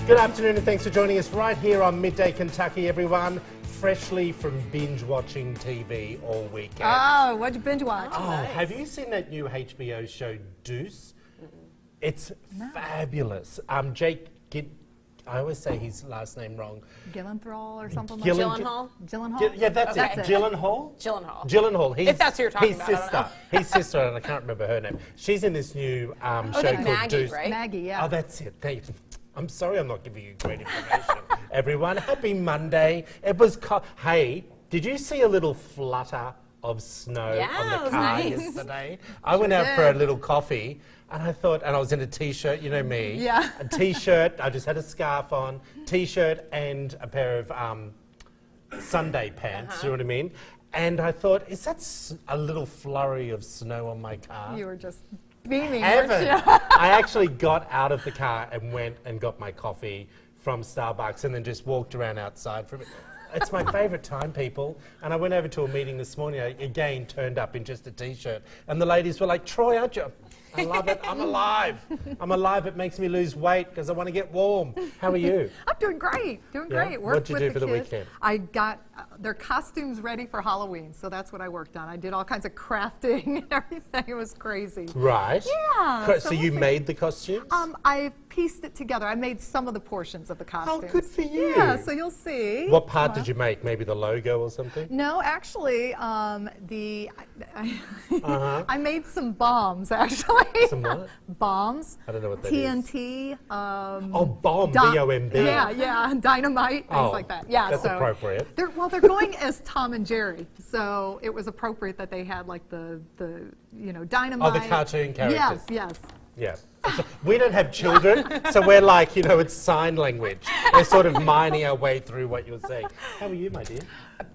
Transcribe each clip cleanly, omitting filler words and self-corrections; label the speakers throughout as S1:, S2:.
S1: Good afternoon and thanks for joining us right here on Midday Kentucky, everyone. Freshly from binge-watching TV all weekend.
S2: Oh, what'd you binge watch?
S1: Oh,
S2: Nice.
S1: have you seen that new HBO show, Deuce? It's fabulous. Jake, I always say his last name wrong.
S2: Gyllenhaal or something like
S3: Gyllenhaal?
S2: Gyllenhaal?
S1: Yeah, that's
S2: Okay.
S1: it. Gyllenhaal?
S3: Gyllenhaal.
S1: Gyllenhaal.
S3: If that's who you're talking
S1: his
S3: about, I don't
S1: sister. His sister, and I can't remember her name. She's in this new show called
S3: Maggie,
S1: Deuce.
S3: right?
S2: Maggie, yeah.
S1: Oh, that's it. I'm sorry I'm not giving you great information. Everyone, happy Monday. It was hey, did you see a little flutter of snow on
S3: it
S1: the
S3: was
S1: car
S3: nice.
S1: yesterday? I went out for a little coffee and I thought, and I was in a t-shirt, you know me.
S2: Yeah.
S1: A t-shirt, I just had a scarf on, t-shirt and a pair of Sunday pants, you know what I mean? And I thought, is that a little flurry of snow on my car?
S2: You were just beaming,
S1: Heaven.
S2: weren't you?
S1: I actually got out of the car and went and got my coffee from Starbucks and then just walked around outside for a bit. It's my favourite time, people. And I went over to a meeting this morning, I again turned up in just a t-shirt. And the ladies were like, Troy, aren't you? I love it. I'm alive. I'm alive. It makes me lose weight because I want to get warm. How are you?
S2: I'm doing great. Doing
S1: Yeah?
S2: great.
S1: What'd you
S2: Worked
S1: do
S2: with
S1: for the
S2: kids.
S1: weekend?
S2: I got their costumes ready for Halloween, so that's what I worked on. I did all kinds of crafting and everything. It was crazy.
S1: Right.
S2: Yeah.
S1: So you
S2: we'll see.
S1: made the costumes?
S2: I pieced it together. I made some of the portions of the costumes.
S1: good for you.
S2: Yeah, so you'll see.
S1: What part did you make? Maybe the logo or something?
S2: No, actually, I made some bombs, actually.
S1: Some what?
S2: Bombs.
S1: I don't know what that is.
S2: TNT.
S1: Oh, bomb,
S2: Di-
S1: B-O-M-B.
S2: Yeah, dynamite, things
S1: Oh,
S2: like that. Yeah,
S1: that's
S2: so
S1: appropriate.
S2: They're going as Tom and Jerry, so it was appropriate that they had like the dynamite.
S1: Oh, the cartoon characters.
S2: Yes.
S1: Yeah. We don't have children, so we're like, it's sign language. We're sort of mining our way through what you're saying. How are you, my dear?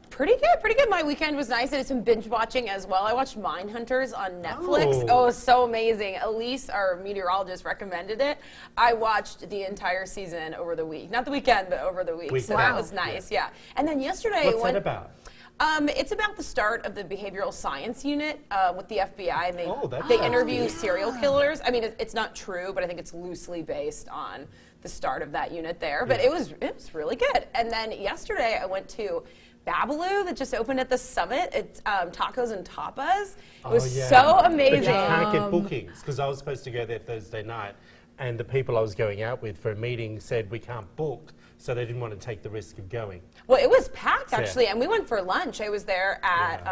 S3: Pretty good. My weekend was nice. I did some binge watching as well. I watched Mindhunters on Netflix.
S1: Oh.
S3: It was so amazing. Elise, our meteorologist, recommended it. I watched the entire season over the week. Not the weekend, but over the week. So that was nice, yeah. And then yesterday
S1: What's that about?
S3: It's about the start of the behavioral science unit with the FBI, and
S1: that
S3: they
S1: sounds
S3: interview
S1: good.
S3: serial killers. I mean, it's not true, but I think it's loosely based on the start of that unit there. But it was really good. And then yesterday I went to Babalu that just opened at the Summit. It's tacos and tapas. It was so amazing.
S1: But you can't get bookings because I was supposed to go there Thursday night, and the people I was going out with for a meeting said we can't book, so they didn't want to take the risk of going.
S3: Well, it was packed actually, and we went for lunch. I was there at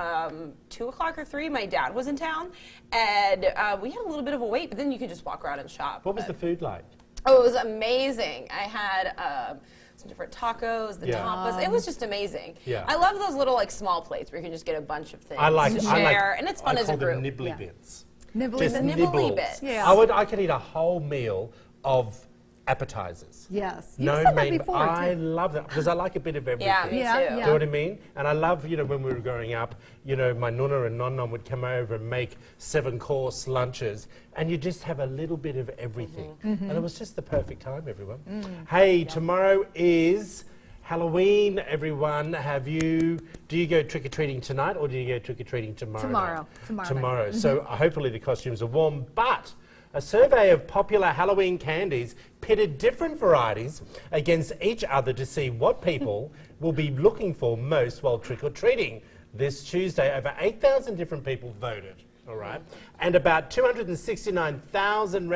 S3: 2 o'clock or 3. My dad was in town, and we had a little bit of a wait, but then you could just walk around and shop.
S1: What was the food like?
S3: Oh, it was amazing. I had some different tacos, the tapas. It was just amazing.
S1: Yeah.
S3: I love those little small plates where you can just get a bunch of things to
S1: I
S3: share, and it's fun
S1: I
S3: as a
S1: call them
S3: group.
S1: nibbly bits.
S2: Nibbly
S1: Just
S2: bits.
S3: nibbly
S1: nibbles.
S3: bits.
S2: Yeah.
S1: I could eat a whole meal of appetizers.
S2: Yes. You
S1: No
S2: said that
S1: main.
S2: before,
S1: I
S2: too.
S1: love that because I like a bit of everything.
S3: Yeah, me
S2: Yeah,
S3: too.
S2: yeah.
S1: Do you know what I mean? And I love, when we were growing up, my nonna and nonna would come over and make 7-course lunches, and you just have a little bit of everything. And it was just the perfect time, everyone. Hey, tomorrow is Halloween, everyone. Do you go trick-or-treating tonight, or do you go trick-or-treating tomorrow? Tomorrow. So hopefully the costumes are warm, but a survey of popular Halloween candies pitted different varieties against each other to see what people will be looking for most while trick-or-treating. This Tuesday, over 8,000 different people voted, all right? And about 269,000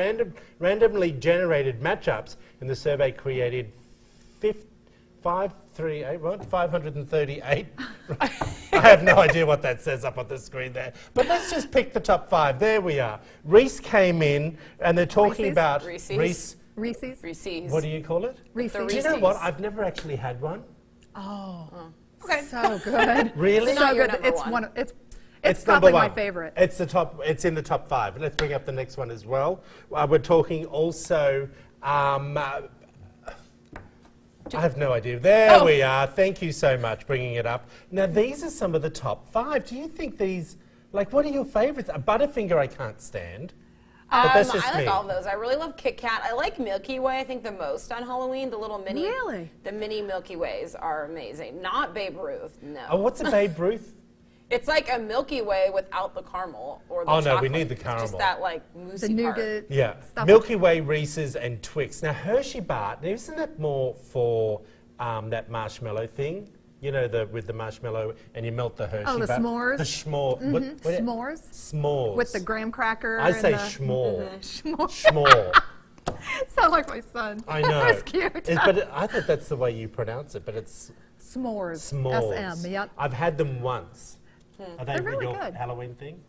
S1: randomly generated matchups in the survey created 538. I have no idea what that says up on the screen there. But let's just pick the top 5. There we are. Reese came in, and they're talking
S2: Reese's?
S1: about
S3: Reese's.
S2: Reese's.
S1: What do you call it?
S2: Reese's.
S1: Do you know what? I've never actually had one.
S3: Okay.
S2: So good.
S1: Really?
S3: So not
S2: So
S3: your
S2: good.
S3: number
S2: It's
S3: one.
S2: It's
S1: number
S2: probably my
S1: one.
S2: favorite.
S1: It's the top. It's in the top 5. Let's bring up the next one as well. We're talking also. I have no idea. There we are. Thank you so much bringing it up. Now, these are some of the top 5. Do you think these, what are your favourites? A Butterfinger I can't stand. But that's just
S3: I like
S1: me.
S3: all of those. I really love Kit Kat. I like Milky Way, I think, the most on Halloween. The little mini.
S2: Really?
S3: The mini Milky Ways are amazing. Not Babe Ruth, no.
S1: Oh, what's a Babe Ruth?
S3: It's like a Milky Way without the caramel or the
S1: Oh, no, we
S3: chocolate.
S1: need the
S3: It's
S1: caramel.
S3: just that like moussey
S2: The
S3: part.
S2: nougat.
S1: Yeah,
S2: Stuff.
S1: Milky Way, Reese's, and Twix. Now Hershey bar, now isn't that more for that marshmallow thing? You know, with the marshmallow and you melt the Hershey
S2: Oh, the
S1: bar.
S2: s'mores?
S1: The s'more.
S2: S'mores
S1: S'mores.
S2: with the graham cracker.
S1: I
S2: and
S1: say
S2: the
S1: schmore.
S2: S'mores.
S1: Schmore.
S2: Sound like my son.
S1: I know.
S2: That's cute.
S1: But I thought that's the way you pronounce it, but it's
S2: S'mores.
S1: s'mores.
S2: SM. Yep.
S1: I've had them once. Are they
S2: They're really
S1: your
S2: good.
S1: Halloween thing?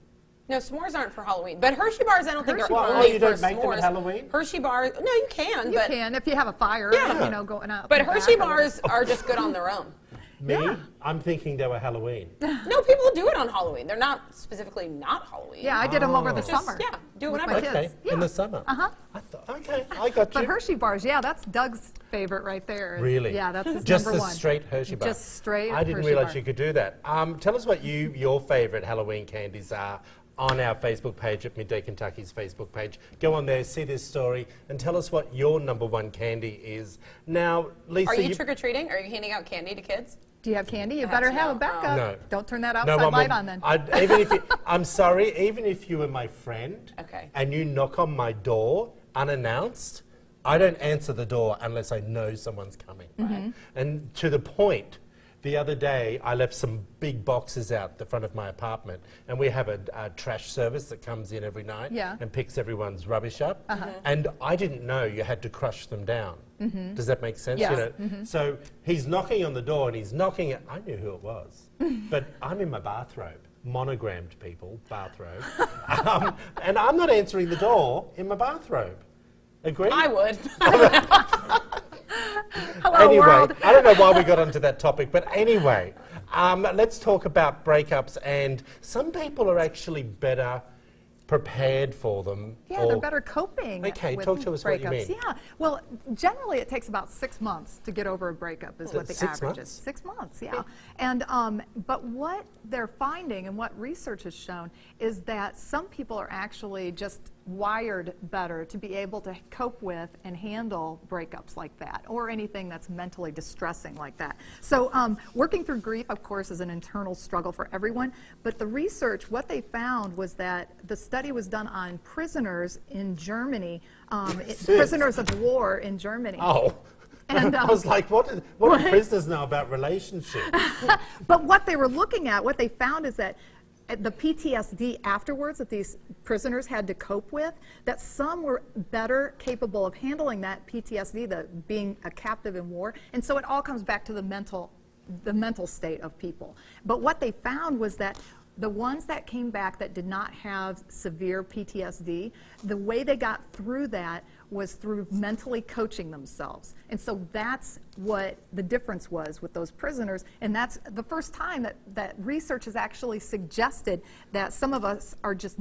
S3: No, s'mores aren't for Halloween. But Hershey bars, I don't think
S2: Hershey
S3: are
S2: bars.
S3: only
S1: Oh, you
S3: for
S1: don't make them at
S3: s'mores.
S1: Halloween?
S3: Hershey bars, no, you can.
S2: You
S3: but
S2: can if you have a fire,
S3: Yeah.
S2: you know, going out.
S3: But
S2: in the
S3: Hershey
S2: back or
S3: bars are just good on their own.
S1: Me?
S2: Yeah.
S1: I'm thinking they were Halloween.
S3: No, people do it on Halloween. They're not specifically not Halloween.
S2: Yeah, I did them over the
S1: Oh.
S3: Just,
S2: summer.
S3: yeah, do it
S2: with
S3: whenever.
S2: my
S1: Okay,
S2: kids.
S1: in
S2: Yeah.
S1: the summer.
S2: Uh-huh.
S1: I thought, okay, I got
S2: But
S1: you.
S2: Hershey bars, yeah, that's Doug's favorite right there.
S1: Really?
S2: Yeah, that's his
S1: Just
S2: number
S1: the
S2: one.
S1: straight Hershey bar.
S2: Just straight
S1: I didn't
S2: Hershey
S1: realize
S2: bar.
S1: you could do that. Tell us what your favourite Halloween candies are on our Facebook page at Midday Kentucky's Facebook page. Go on there, see this story, and tell us what your number one candy is. Now, Lisa,
S3: Are you trick or treating? Are you handing out candy to kids?
S2: Do you have candy? You
S3: Perhaps
S2: better have
S3: no.
S2: a backup.
S1: No.
S2: Don't turn that
S1: No,
S2: outside
S1: Mum,
S2: light on then.
S1: even if you, I'm sorry, even if you were my friend
S3: Okay.
S1: and you knock on my door unannounced, I don't answer the door unless I know someone's coming.
S2: Mm-hmm.
S1: Right? And to the point, the other day I left some big boxes out the front of my apartment, and we have a trash service that comes in every night
S2: Yeah.
S1: and picks everyone's rubbish up. And I didn't know you had to crush them down. Does that make sense?
S2: Yes.
S1: So he's knocking on the door and he's knocking it. I knew who it was, but I'm in my bathrobe, monogrammed people, bathrobe, and I'm not answering the door in my bathrobe. Agree?
S3: I would.
S2: Hello,
S1: Anyway,
S2: world.
S1: I don't know why we got onto that topic, but anyway, let's talk about breakups. And some people are actually better prepared for them.
S2: Yeah, they're better coping.
S1: Okay,
S2: with
S1: talk to us what you
S2: breakups.
S1: mean.
S2: Yeah, well, generally it takes about 6 months to get over a breakup, is what the
S1: 6
S2: average
S1: months?
S2: is. 6 months, yeah. And but what they're finding and what research has shown is that some people are actually just wired better to be able to cope with and handle breakups like that, or anything that's mentally distressing like that. So working through grief, of course, is an internal struggle for everyone, but the research, what they found was that the study was done on prisoners in Germany, prisoners of war in Germany.
S1: Oh.
S2: And,
S1: I was like, what do prisoners know about relationships?
S2: But what they were looking at, what they found is that the PTSD afterwards that these prisoners had to cope with, that some were better capable of handling that PTSD, the being a captive in war. And so it all comes back to the mental state of people. But what they found was that the ones that came back that did not have severe PTSD, the way they got through that was through mentally coaching themselves. And so that's what the difference was with those prisoners. And that's the first time that research has actually suggested that some of us are just,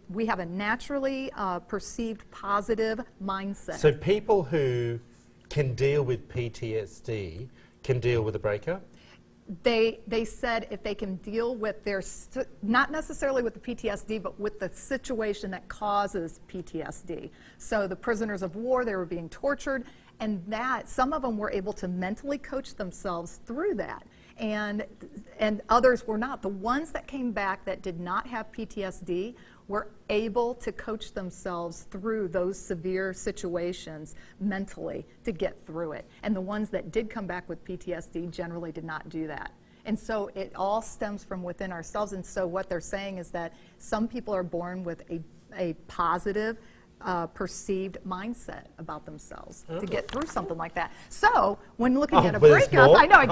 S2: we have a naturally perceived positive mindset.
S1: So people who can deal with PTSD can deal with a breakup?
S2: They said if they can deal with their, not necessarily with the PTSD, but with the situation that causes PTSD. So the prisoners of war, they were being tortured, and that some of them were able to mentally coach themselves through that. And others were not. The ones that came back that did not have PTSD were able to coach themselves through those severe situations mentally to get through it. And the ones that did come back with PTSD generally did not do that. And so it all stems from within ourselves. And so what they're saying is that some people are born with a positive perceived mindset about themselves to get through something like that. So when looking at a
S1: but there's
S2: breakup,
S1: more?
S2: I know it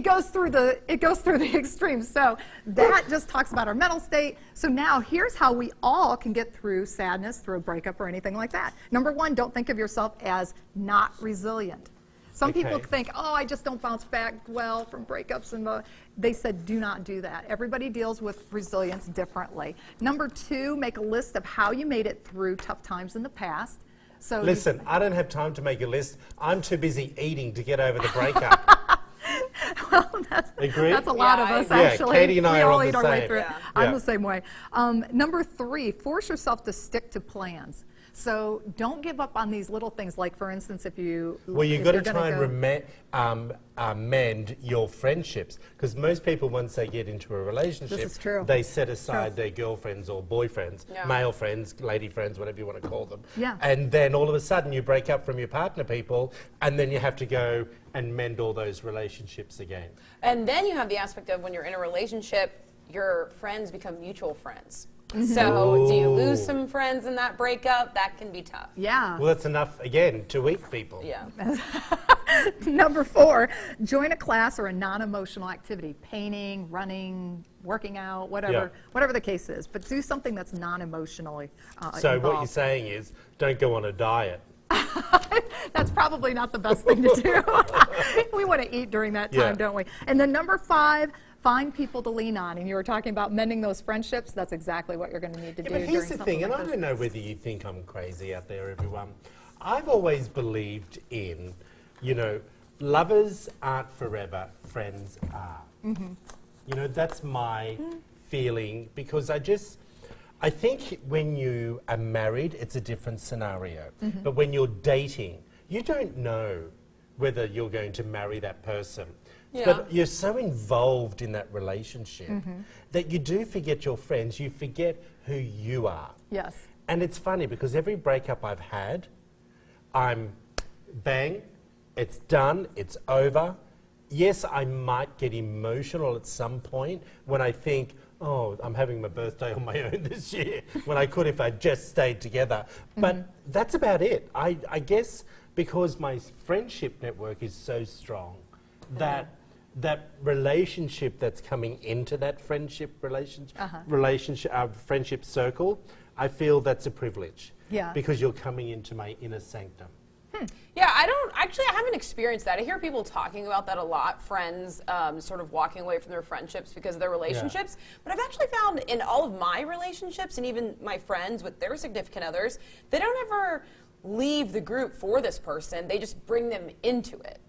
S2: goes through the extremes. So that just talks about our mental state. So now here's how we all can get through sadness, through a breakup or anything like that. Number one, don't think of yourself as not resilient. Some people
S1: Okay.
S2: think, oh, I just don't bounce back well from breakups. And they said, do not do that. Everybody deals with resilience differently. Number two, make a list of how you made it through tough times in the past. So
S1: Listen, I don't have time to make a list. I'm too busy eating to get over the breakup.
S2: well, that's a lot
S3: Yeah,
S2: of
S3: I
S2: us,
S3: agree.
S1: Yeah,
S2: actually.
S1: Katie and I
S2: we
S1: are
S2: all
S1: on
S2: eat
S1: the
S2: our way
S1: same.
S2: through it.
S3: Yeah.
S2: I'm
S1: Yeah.
S2: the same way. Number three, force yourself to stick to plans. So don't give up on these little things. Like, for instance, if you...
S1: Well, you've
S2: if
S1: got to
S2: you're gonna
S1: try and mend your friendships, because most people, once they get into a relationship,
S2: This is true.
S1: they set aside their girlfriends or boyfriends,
S3: Yeah.
S1: male friends, lady friends, whatever you want to call them.
S2: Yeah.
S1: And then all of a sudden you break up from your partner people, and then you have to go and mend all those relationships again.
S3: And then you have the aspect of when you're in a relationship, your friends become mutual friends. So do you lose some friends in that breakup? That can be tough.
S2: Yeah.
S1: Well, that's enough, again, to eat people.
S3: Yeah.
S2: Number 4, join a class or a non-emotional activity, painting, running, working out, whatever the case is. But do something that's non-emotionally
S1: So
S2: involved.
S1: what you're saying is, don't go on a diet.
S2: That's probably not the best thing to do. We want to eat during that time,
S1: Yeah.
S2: don't we? And then number 5, find people to lean on. And you were talking about mending those friendships. That's exactly what you're going to need to do.
S1: Yeah, but here's
S2: during
S1: the
S2: something
S1: thing, and
S2: like
S1: I
S2: this.
S1: don't know whether you think I'm crazy out there, everyone. I've always believed in, you know, lovers aren't forever, friends are. You know, that's my feeling, because I think when you are married, it's a different scenario. But when you're dating, you don't know whether you're going to marry that person.
S3: Yeah.
S1: But you're so involved in that relationship that you do forget your friends, you forget who you are.
S2: Yes.
S1: And it's funny because every breakup I've had, I'm bang, it's done, it's over. Yes, I might get emotional at some point when I think, oh, I'm having my birthday on my own this year, when I could if I just stayed together. But that's about it. I guess because my friendship network is so strong that that relationship that's coming into that friendship friendship circle, I feel that's a privilege.
S2: Yeah.
S1: Because you're coming into my inner sanctum.
S3: Yeah, I haven't experienced that. I hear people talking about that a lot, friends sort of walking away from their friendships because of their relationships. But I've actually found in all of my relationships, and even my friends with their significant others, they don't ever leave the group for this person. They just bring them into it.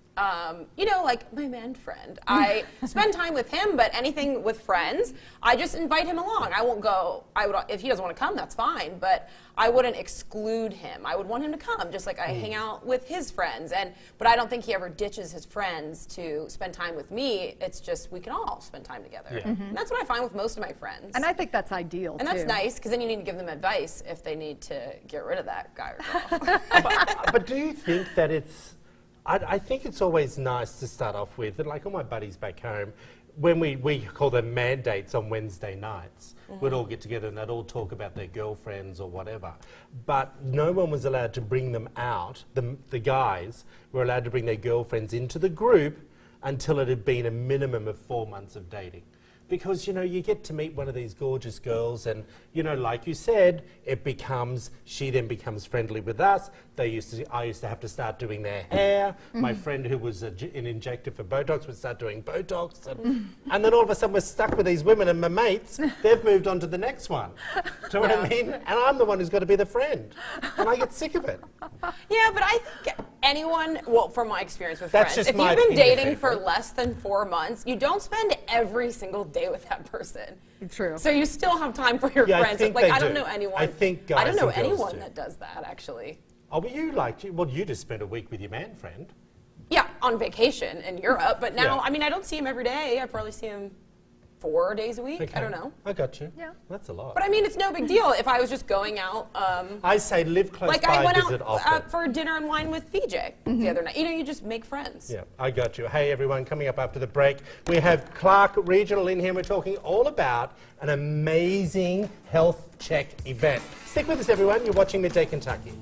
S3: You know, like my man friend. I spend time with him, but anything with friends, I just invite him along. I won't go, if he doesn't want to come, that's fine, but I wouldn't exclude him. I would want him to come, just like I hang out with his friends. But I don't think he ever ditches his friends to spend time with me. It's just we can all spend time together.
S1: Yeah.
S3: And that's what I find with most of my friends.
S2: And I think that's ideal,
S3: And that's
S2: too.
S3: nice, because then you need to give them advice if they need to get rid of that guy or girl.
S1: But do you think that I think it's always nice to start off with, and like all my buddies back home, when we call them mandates on Wednesday nights, we'd all get together and they'd all talk about their girlfriends or whatever. But no one was allowed to bring them out. The guys were allowed to bring their girlfriends into the group until it had been a minimum of 4 months of dating. Because, you know, you get to meet one of these gorgeous girls and, you know, like you said, she then becomes friendly with us. I used to have to start doing their hair. My friend who was an injector for Botox would start doing Botox. And then all of a sudden we're stuck with these women, and my mates, they've moved on to the next one. Do you know what I mean? And I'm the one who's got to be the friend. And I get sick of it.
S3: Yeah, but I think anyone, well, from my experience with
S1: That's
S3: friends,
S1: just
S3: if
S1: my
S3: you've been
S1: opinion,
S3: dating for
S1: people.
S3: less than 4 months, you don't spend every single day with that person.
S2: True.
S3: So you still have time for your
S1: Yeah, I
S3: friends.
S1: think
S3: Like
S1: they
S3: I don't
S1: do.
S3: know anyone.
S1: I think
S3: I don't
S1: guys
S3: know
S1: and girls
S3: anyone
S1: do.
S3: that does that actually.
S1: Oh, but you just spent a week with your man friend.
S3: Yeah, on vacation in Europe, but now
S1: Yeah.
S3: I mean I don't see him every day. I probably see him 4 days a week. I don't know.
S1: I got you.
S2: Yeah.
S1: That's a lot.
S3: But I mean, it's no big deal if I was just going out.
S1: I say live close
S3: Like
S1: by,
S3: I went
S1: visit
S3: out
S1: often.
S3: for dinner and wine with VJ the other night. You know, you just make friends.
S1: Yeah, I got you. Hey, everyone, coming up after the break, we have Clark Regional in here. We're talking all about an amazing health check event. Stick with us, everyone. You're watching Midday Kentucky.